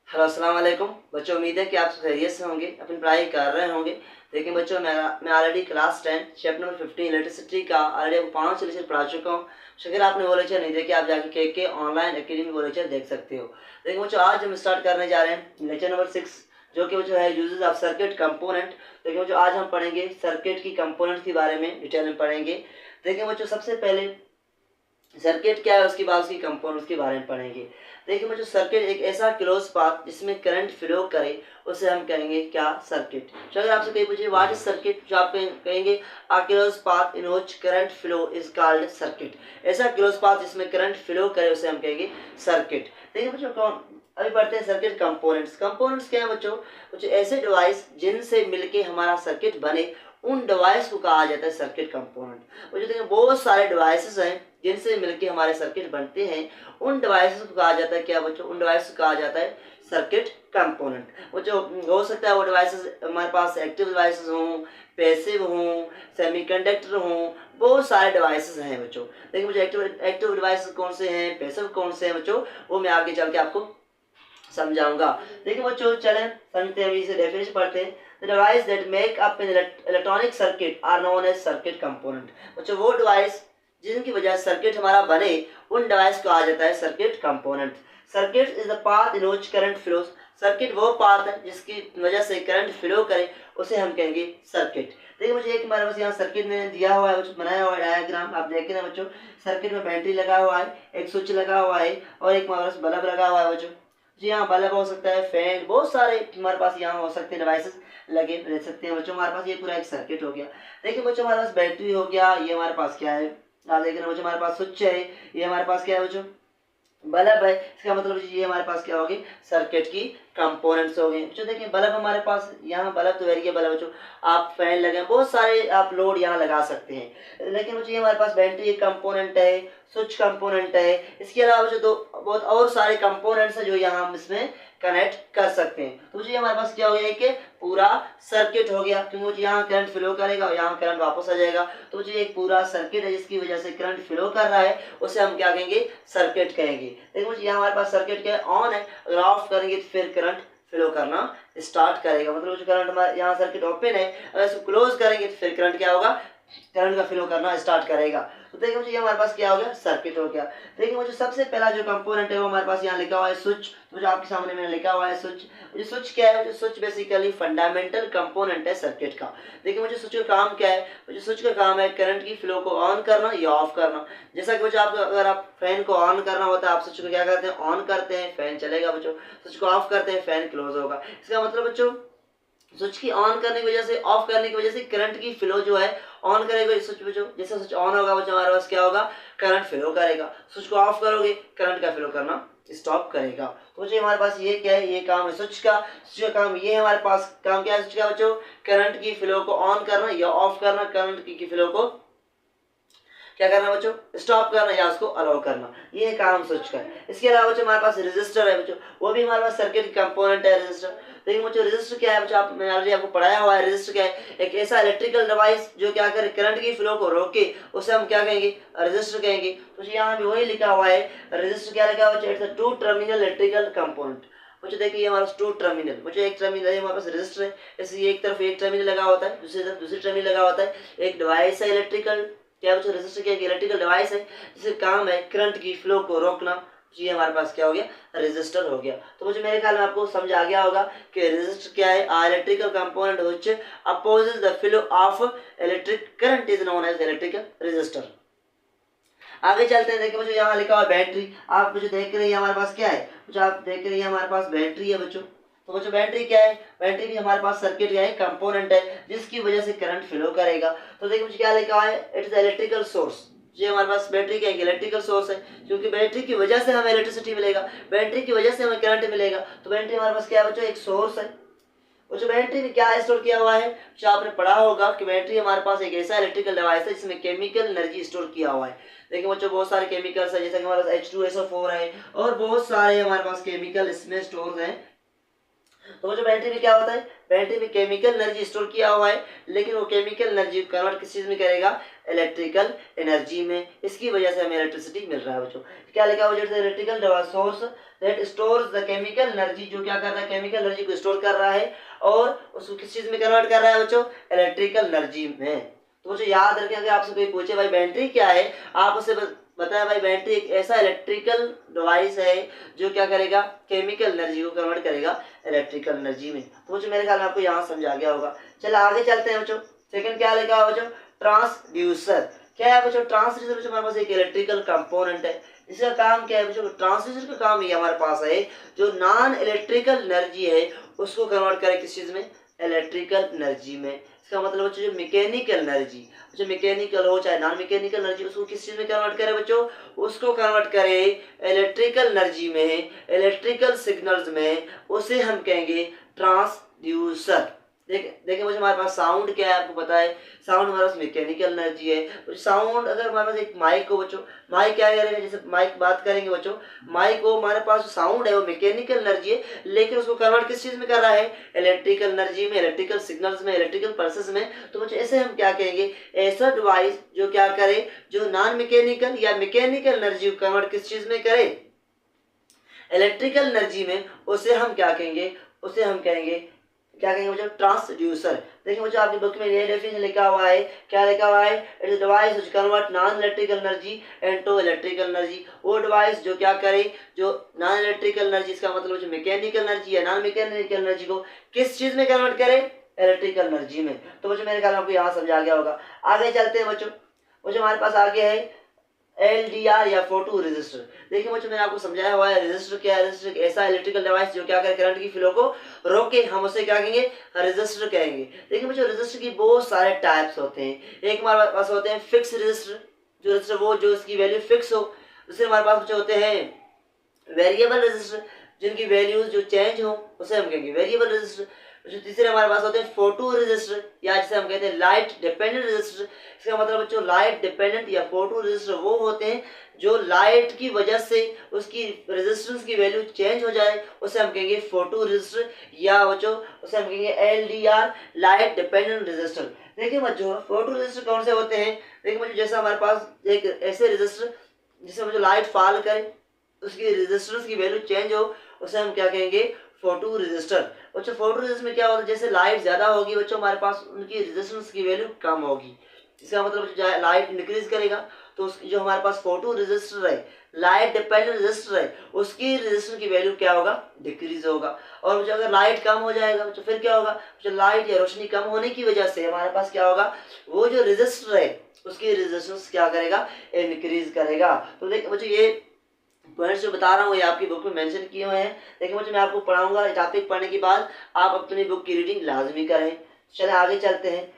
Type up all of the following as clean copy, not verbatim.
Hello अस्सलाम वालेकुम बच्चों। उम्मीद है कि आप खैरियत से होंगे, अपनी पढ़ाई कर रहे होंगे। लेकिन बच्चों मैं already class 10 chapter number 15 electricity का ऑलरेडी आपको 5 लेक्चर पढ़ा चुका हूँ। अगर आपने वो लेक्चर नहीं देखे, आप जाके के ऑनलाइन एकेडमी वो लेक्चर देख सकते हो। लेकिन बच्चों आज हम स्टार्ट करने जा रहे हैं लेक्चर नंबर 6, जो कि जो है यूजेस ऑफ सर्किट कंपोनेंट। देखिए बच्चों, आज हम पढ़ेंगे सर्किट की कंपोनेंट्स के बारे में डिटेल में पढ़ेंगे। देखिए बच्चों, सबसे पहले सर्किट क्या है, उसके बाद उसकी कंपोनेंट्स के बारे में पढ़ेंगे। देखिए मुझे सर्किट एक ऐसा क्लोज पाथ जिसमें करंट फ्लो करे, उसे हम कहेंगे क्या, सर्किट। तो अगर आपसे कहीं पूछे व्हाट इज सर्किट, जो आप कहेंगे a close path in which current flow is called circuit. ऐसा क्लोज पाथ जिसमें करंट फ्लो करे उसे हम कहेंगे सर्किट। देखिए बच्चों, कौन अभी पढ़ते हैं सर्किट कंपोनेंट्स। कंपोनेंट्स क्या है बच्चों? कुछ ऐसे डिवाइस जिनसे मिलके हमारा सर्किट बने, उन डिवाइस को कहा जाता है सर्किट कंपोनेंट। मुझे देखिए बहुत सारे डिवाइसेस हैं जिनसे मिलके हमारे सर्किट बनते हैं, उन डिवाइसेस को कहा जाता है क्या बच्चों? उन डिवाइस को कहा जाता है सर्किट कंपोनेंट। वो जो हो सकता है वो डिवाइसेस हमारे पास एक्टिव डिवाइसेस हों, पैसिव हों, सेमीकंडक्टर हों, बहुत सारे डिवाइसेस हैं बच्चों। देखिए मुझे एक्टिव डिवाइसेस कौन से हैं, पैसिव कौन से हैं बच्चों, वो मैं आगे चल के आपको समझाऊंगा। देखिए बच्चों, चलें समझते हैं, इसे डेफिनेशन पढ़ते हैं। The device that make up an electronic circuit are known as circuit component। बच्चों, वो डिवाइस जिनकी वजह से सर्किट हमारा बने, उन डिवाइस को कहा जाता है circuit component. Circuit is the path in which current flows. Circuit वो पाथ है जिसकी वजह से करंट फ्लो करे, उसे हम कहेंगे सर्किट। देखिए मुझे एक हमारे पास यहाँ सर्किट में दिया हुआ है, बनाया हुआ है डायग्राम, आप देख रहे हैं बच्चों। सर्किट में बैटरी लगा हुआ है, एक स्विच लगा हुआ है और एक हमारे पास बल्ब लगा हुआ है बच्चों। जी हाँ, बल्ब हो सकता है, फैन, बहुत सारे हमारे पास यहाँ हो सकते हैं, डिवाइसेस लगे रह सकते हैं बच्चों। हमारे पास ये पूरा एक सर्किट हो गया। देखिए बच्चों, हमारे पास बैटरी हो गया, ये हमारे पास क्या है, आप देख रहे हैं बच्चों, हमारे पास स्विच है, ये हमारे पास क्या है बच्चों, बल्ब है। इसका मतलब ये हमारे पास क्या होगी, सर्किट की कंपोनेंट्स हो गए बच्चों। देखिए बल्ब हमारे पास, यहाँ बल्ब तो वेरिएबल है बच्चों, आप फैन लगे, बहुत सारे आप लोड यहाँ लगा सकते हैं। लेकिन बच्चों ये हमारे पास बैटरी एक कंपोनेंट है, स्विच कंपोनेंट है। इसके अलावा बच्चों तो बहुत और सारे कंपोनेंट्स हैं जो यहाँ हम इसमें कनेक्ट कर सकते हैं। तो मुझे हमारे पास क्या हो गया, एक पूरा सर्किट हो गया, क्योंकि मुझे यहाँ करंट फ्लो करेगा और यहाँ करंट वापस आ जाएगा। तो मुझे एक पूरा सर्किट है जिसकी वजह से करंट फ्लो कर रहा है, उसे हम क्या कहेंगे, सर्किट कहेंगे। देखिए मुझे यहाँ हमारे पास सर्किट क्या है, ऑन है, अगर ऑफ करेंगे तो फिर करंट फ्लो करना स्टार्ट करेगा। मतलब जो करंट हमारे यहाँ सर्किट ओपन है, अगर इसको क्लोज करेंगे तो फिर करंट क्या होगा, करंट का फ्लो करना स्टार्ट करेगा। तो देखिए मुझे ये हमारे पास क्या हो गया, सर्किट हो गया। देखिए मुझे सबसे पहला जो कंपोनेंट है वो हमारे पास यहाँ लिखा हुआ है स्विच। तो जो आपके सामने मैंने लिखा हुआ है स्विच। मुझे स्विच क्या है, स्विच बेसिकली फंडामेंटल कंपोनेंट है सर्किट का। देखिए मुझे स्विच का काम क्या है, मुझे स्विच का काम है करंट की फ्लो को ऑन करना या ऑफ करना। जैसा कि बच्चों आप, अगर आप फैन को ऑन करना होता है, आप स्विच को क्या करते हैं, ऑन करते हैं, फैन चलेगा बच्चों। स्विच को ऑफ करते हैं, फैन क्लोज होगा। इसका मतलब बच्चों, स्विच की ऑन करने की वजह से, ऑफ करने की वजह से करंट की फ्लो जो है, ऑन करेगा स्विच बच्चों, जैसे स्विच ऑन होगा बच्चों हमारे पास क्या होगा, करंट फ्लो करेगा। स्विच को ऑफ करोगे, करंट का फ्लो करना स्टॉप करेगा। तो बच्चों हमारे पास ये क्या है, ये काम है स्विच का। स्विच का काम ये है, हमारे पास काम क्या है स्विच का बच्चों, करंट की फ्लो को ऑन करना या ऑफ करना, करंट की फ्लो को क्या करना बच्चों, स्टॉप करना या उसको अलाउ करना, ये काम स्विच का है। इसके अलावा बच्चों हमारे पास रेजिस्टर है बच्चों, वो भी हमारे पास सर्किट कंपोनेंट है रेजिस्टर। देखिए बच्चों रेजिस्टर क्या है बच्चों, आप मैंने ऑलरेडी आपको पढ़ाया हुआ है। रेजिस्टर क्या है, एक ऐसा इलेक्ट्रिकल डिवाइस जो क्या करे, करंट की फ्लो को रोके, उसे हम क्या कहेंगे, रेजिस्टर कहेंगे। तो यहाँ भी वही लिखा हुआ है, रेजिस्टर क्या लिखा हुआ है, it's a two terminal electrical component. मुझे देखिए ये हमारा टू टर्मिनल, मुझे एक टर्मिनल है, हमारे पास रेजिस्टर है, इसलिए एक तरफ एक टर्मिनल लगा होता है, दूसरी तरफ दूसरी टर्मिनल लगा होता है। एक डिवाइस है इलेक्ट्रिकल, क्या बच्चों रेजिस्टर क्या, इलेक्ट्रिकल डिवाइस है जिसका काम है करंट की फ्लो को रोकना। ये हमारे पास क्या हो गया, रेजिस्टर हो गया। तो मुझे मेरे ख्याल में आपको समझ आ गया होगा कि रेजिस्टर क्या है, electrical component which opposes the flow of electric current is known as electrical resistor. आगे चलते हैं। देखिए बच्चों यहाँ लिखा हुआ बैटरी, आप मुझे देख रहे हैं हमारे पास क्या है बच्चों, आप देख रहे हैं हमारे पास बैटरी है बच्चों। तो बच्चों बैटरी क्या है, बैटरी भी हमारे पास सर्किट का एक कंपोनेंट है जिसकी वजह से करंट फ्लो करेगा। तो देखिए मुझे क्या लिखा हुआ है, इट्स इलेक्ट्रिकल सोर्स। ये हमारे पास बैटरी का एक इलेक्ट्रिकल सोर्स है, क्योंकि बैटरी की वजह से हमें इलेक्ट्रिसिटी मिलेगा, बैटरी की वजह से हमें करंट मिलेगा। तो बैटरी हमारे पास क्या है बच्चों, एक सोर्स है। वो जो बैटरी में क्या स्टोर किया हुआ है, जो आपने पढ़ा होगा कि बैटरी हमारे पास एक ऐसा इलेक्ट्रिकल डिवाइस है जिसमें केमिकल एनर्जी स्टोर किया हुआ है। देखिए बच्चों बहुत सारे केमिकल्स है, जैसे कि हमारे पास H2SO4 है और बहुत सारे हमारे पास केमिकल इसमें स्टोर हैं। तो वो जो बैटरी में क्या होता है, बैटरी में केमिकल एनर्जी स्टोर किया हुआ है, लेकिन वो केमिकल एनर्जी कन्वर्ट किस चीज में करेगा, इलेक्ट्रिकल एनर्जी में। इसकी वजह से हमें इलेक्ट्रिसिटी मिल रहा है बच्चों। क्या लिखा हुआ है, electrical source that stores the chemical energy, जो क्या कर रहा है, केमिकल एनर्जी को स्टोर कर रहा है और उसको किस चीज में कन्वर्ट कर रहा है बच्चों, इलेक्ट्रिकल एनर्जी में। तो बच्चों याद रखें, अगर आपसे कोई पूछे भाई बैटरी क्या है, आप उसे बताया भाई बैटरी एक ऐसा इलेक्ट्रिकल डिवाइस है जो क्या करेगा, केमिकल एनर्जी को कन्वर्ट करेगा इलेक्ट्रिकल एनर्जी में। तो बच्चों मेरे ख्याल में आपको यहाँ समझ आ गया होगा। चलो आगे चलते हैं बच्चों। सेकंड क्या लिखा है बच्चों, ट्रांसड्यूसर। क्या है बच्चों, ट्रांसड्यूसर बच्चों हमारे पास एक इलेक्ट्रिकल कंपोनेंट है। इसका काम क्या है बच्चों, ट्रांसड्यूसर का काम ये हमारे पास है जो नॉन इलेक्ट्रिकल एनर्जी है उसको कन्वर्ट करे किस चीज में, इलेक्ट्रिकल एनर्जी में। इसका मतलब बच्चों जो मैकेनिकल एनर्जी, जो मैकेनिकल हो चाहे नॉन मैकेनिकल एनर्जी, उसको किस चीज में कन्वर्ट करे बच्चों, उसको कन्वर्ट करे इलेक्ट्रिकल एनर्जी में, इलेक्ट्रिकल सिग्नल्स में, उसे हम कहेंगे ट्रांसड्यूसर। देखिए मुझे हमारे पास साउंड क्या है, आपको पता है साउंड हमारे पास मैकेनिकल एनर्जी है। तो साउंड अगर हमारे पास एक माइक हो बच्चों, माइक क्या करेंगे, जैसे माइक बात करेंगे बच्चों, माइक को हमारे पास साउंड है वो मैकेनिकल एनर्जी है, लेकिन उसको कन्वर्ट किस चीज में कर रहा है, इलेक्ट्रिकल एनर्जी में, इलेक्ट्रिकल सिग्नल्स में, इलेक्ट्रिकल पल्सेस में। तो बच्चों ऐसे हम क्या कहेंगे, ऐसा डिवाइस जो क्या करे, जो नॉन मैकेनिकल या मैकेनिकल एनर्जी को कन्वर्ट किस चीज में करे, इलेक्ट्रिकल एनर्जी में, उसे हम क्या कहेंगे, उसे हम कहेंगे क्या कहेंगे बच्चों, ट्रांसड्यूसर। देखिए बच्चों आपकी बुक में ये डेफिनेशन लिखा हुआ है, क्या लिखा हुआ है, it is device which convert non electrical energy into electrical energy. वो डिवाइस जो क्या करे, जो नॉन इलेक्ट्रिकल एनर्जी, इसका मतलब जो मैकेनिकल एनर्जी या नॉन मैकेनिकल एनर्जी को किस चीज में कन्वर्ट करे, इलेक्ट्रिकल एनर्जी में। तो बच्चों मेरे ख्याल में आपको यहाँ समझ आ गया होगा। आगे चलते हैं बच्चों। बच्चों हमारे पास आगे है LDR या फोटो रेजिस्टर। देखिए बच्चों मैंने आपको समझाया हुआ है रेजिस्टर क्या है। रेजिस्टर एक ऐसा इलेक्ट्रिकल डिवाइस जो क्या करे, करंट की फ्लो को रोके, हम उसे क्या कहेंगे, रेजिस्टर कहेंगे। देखिए बच्चों रेजिस्टर की बहुत सारे टाइप्स होते हैं। एक हमारे पास होते हैं फिक्स रेजिस्टर, जो रेजिस्टर वो जो इसकी वैल्यू फिक्स हो। दूसरे हमारे पास बच्चे होते हैं वेरिएबल रेजिस्टर, जिनकी वैल्यूज जो चेंज हो उसे हम कहेंगे वेरिएबल रेजिस्टर। जो तीसरे हमारे पास होते हैं फोटो रेजिस्टर, या जिसे हम कहते हैं लाइट डिपेंडेंट रेजिस्टर। इसका मतलब बच्चों लाइट डिपेंडेंट या फोटो रेजिस्टर वो होते हैं जो लाइट की वजह से उसकी रेजिस्टेंस की वैल्यू चेंज हो जाए, उसे हम कहेंगे फोटो रेजिस्टर, या बच्चों उसे हम कहेंगे LDR लाइट डिपेंडेंट रेजिस्टर। देखिए बच्चों फोटो रेजिस्टर कौन से होते हैं, देखिए बच्चों जैसा हमारे पास एक ऐसे रेजिस्टर जिसमें बच्चों लाइट फॉल करे, उसकी रेजिस्टेंस की वैल्यू चेंज हो, उसे हम क्या कहेंगे, फोटो रेजिस्टर। बच्चों फोटो रेजिस्टर में क्या होता है, जैसे लाइट ज्यादा होगी बच्चों हमारे पास उनकी रेजिस्टेंस की वैल्यू कम होगी। इसका मतलब लाइट इंक्रीज करेगा तो उसकी जो हमारे पास फोटो रेजिस्टर है, लाइट डिपेंडेंट रेजिस्टर है, उसकी रेजिस्टेंस की वैल्यू क्या होगा, डिक्रीज होगा। और जो अगर लाइट कम हो जाएगा तो फिर क्या होगा, जो लाइट या रोशनी कम होने की वजह से हमारे पास क्या होगा, वो जो रेजिस्टर है उसकी रेजिस्टेंस क्या करेगा, इंक्रीज करेगा। तो देखिए बच्चों ये पॉइंट्स जो बता रहा हूँ ये आपकी बुक में मेंशन किए हुए हैं। देखिए बच्चों मैं आपको पढ़ाऊंगा, टॉपिक पढ़ने के बाद आप अपनी बुक की रीडिंग लाजमी करें। चले आगे चलते हैं।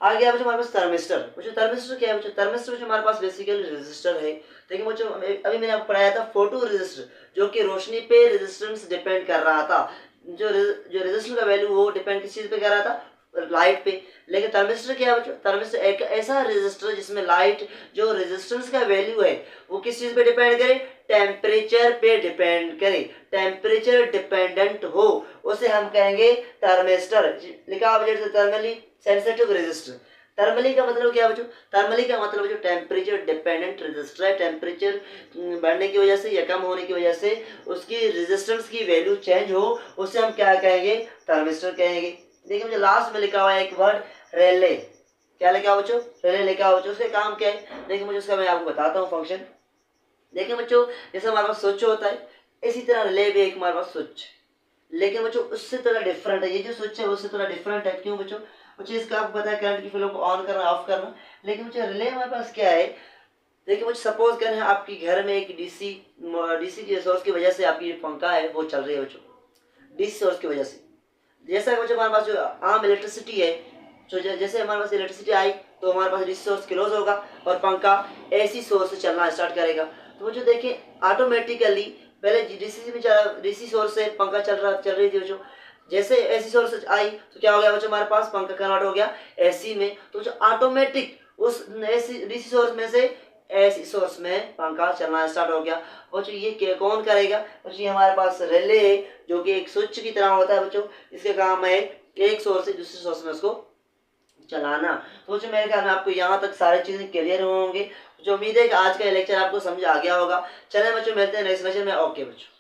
आगे बच्चों हमारे पास थर्मिस्टर। बच्चों थर्मिस्टर क्या है, बच्चों थर्मिस्टर बच्चों हमारे पास बेसिकली रेजिस्टर है। देखिए बच्चों अभी मैंने आपको पढ़ाया था फोटो रेजिस्टर, जो कि रोशनी पे रेजिस्टेंस डिपेंड कर रहा था। जो रेजिस्टर का वैल्यू वो डिपेंड किस चीज पे कर रहा था, लाइट पे। लेकिन थर्मिस्टर क्या है बच्चों, थर्मिस्टर एक ऐसा रेजिस्टर जिसमें लाइट जो रेजिस्टेंस का वैल्यू है वो किस चीज पे डिपेंड करे, टेम्परेचर पे डिपेंड करे, टेम्परेचर डिपेंडेंट हो, उसे हम कहेंगे थर्मिस्टर। लिखा हुआ है थर्मली सेंसिटिव रेजिस्टर। थर्मली का मतलब क्या है बच्चों, थर्मली का मतलब जो टेम्परेचर डिपेंडेंट रेजिस्टर है, टेम्परेचर बढ़ने की वजह से या कम होने की वजह से उसकी रेजिस्टेंस की वैल्यू चेंज हो, उसे हम क्या कहेंगे, थर्मिस्टर कहेंगे। देखिए मुझे लास्ट में लिखा हुआ है एक वर्ड रेले। क्या लिखा हुआ बच्चों, रेले लिखा हुआ बच्चों। उसका काम क्या है, देखिए मुझे उसका मैं आपको बताता हूँ फंक्शन। देखिए बच्चों जैसे हमारे पास स्विच होता है, इसी तरह रिले भी एक हमारे पास स्विच, लेकिन बच्चों उससे थोड़ा डिफरेंट है। ये जो स्विच है उससे थोड़ा डिफरेंट है। क्यों बच्चों, इसका आपको पता है करंट की फ्लो को ऑन करना ऑफ करना, लेकिन बच्चों रिले हमारे पास क्या है। देखिए मुझे सपोज करें आपकी घर में एक डीसी की सोर्स की वजह से आपकी पंखा है वो चल रही है बच्चों, डीसी सोर्स की वजह से। जैसा बच्चों हमारे पास जो आम इलेक्ट्रिसिटी है, तो जैसे हमारे पास इलेक्ट्रिसिटी आई तो हमारे पास डीसी सोर्स क्लोज होगा और पंखा एसी सोर्स से चलना स्टार्ट करेगा। तो वो जो देखें ऑटोमेटिकली पहले डीसी सोर्स से पंखा चल रही थी बच्चों, जैसे एसी सोर्स आई तो क्या हो गया बच्चों, हमारे पास पंखा कन्वर्ट हो गया एसी में। तो जो ऑटोमेटिक उस एसी डीसी सोर्स में से ऐसे सोर्स में पंखा चलना स्टार्ट हो गया। बच्चों ये कौन करेगा? बच्चों ये हमारे पास रिले है जो कि एक स्विच की तरह होता है बच्चों। इसके काम है एक सोर्स से दूसरे सोर्स में उसको चलाना। तो बच्चों मेरे ख्याल में आपको यहाँ तक सारी चीजें क्लियर होंगे। जो उम्मीद है कि आज का लेक्चर आपको समझ आ गया होगा। चलें बच्चों, मिलते हैं नेक्स्ट लेक्चर में। ओके बच्चों।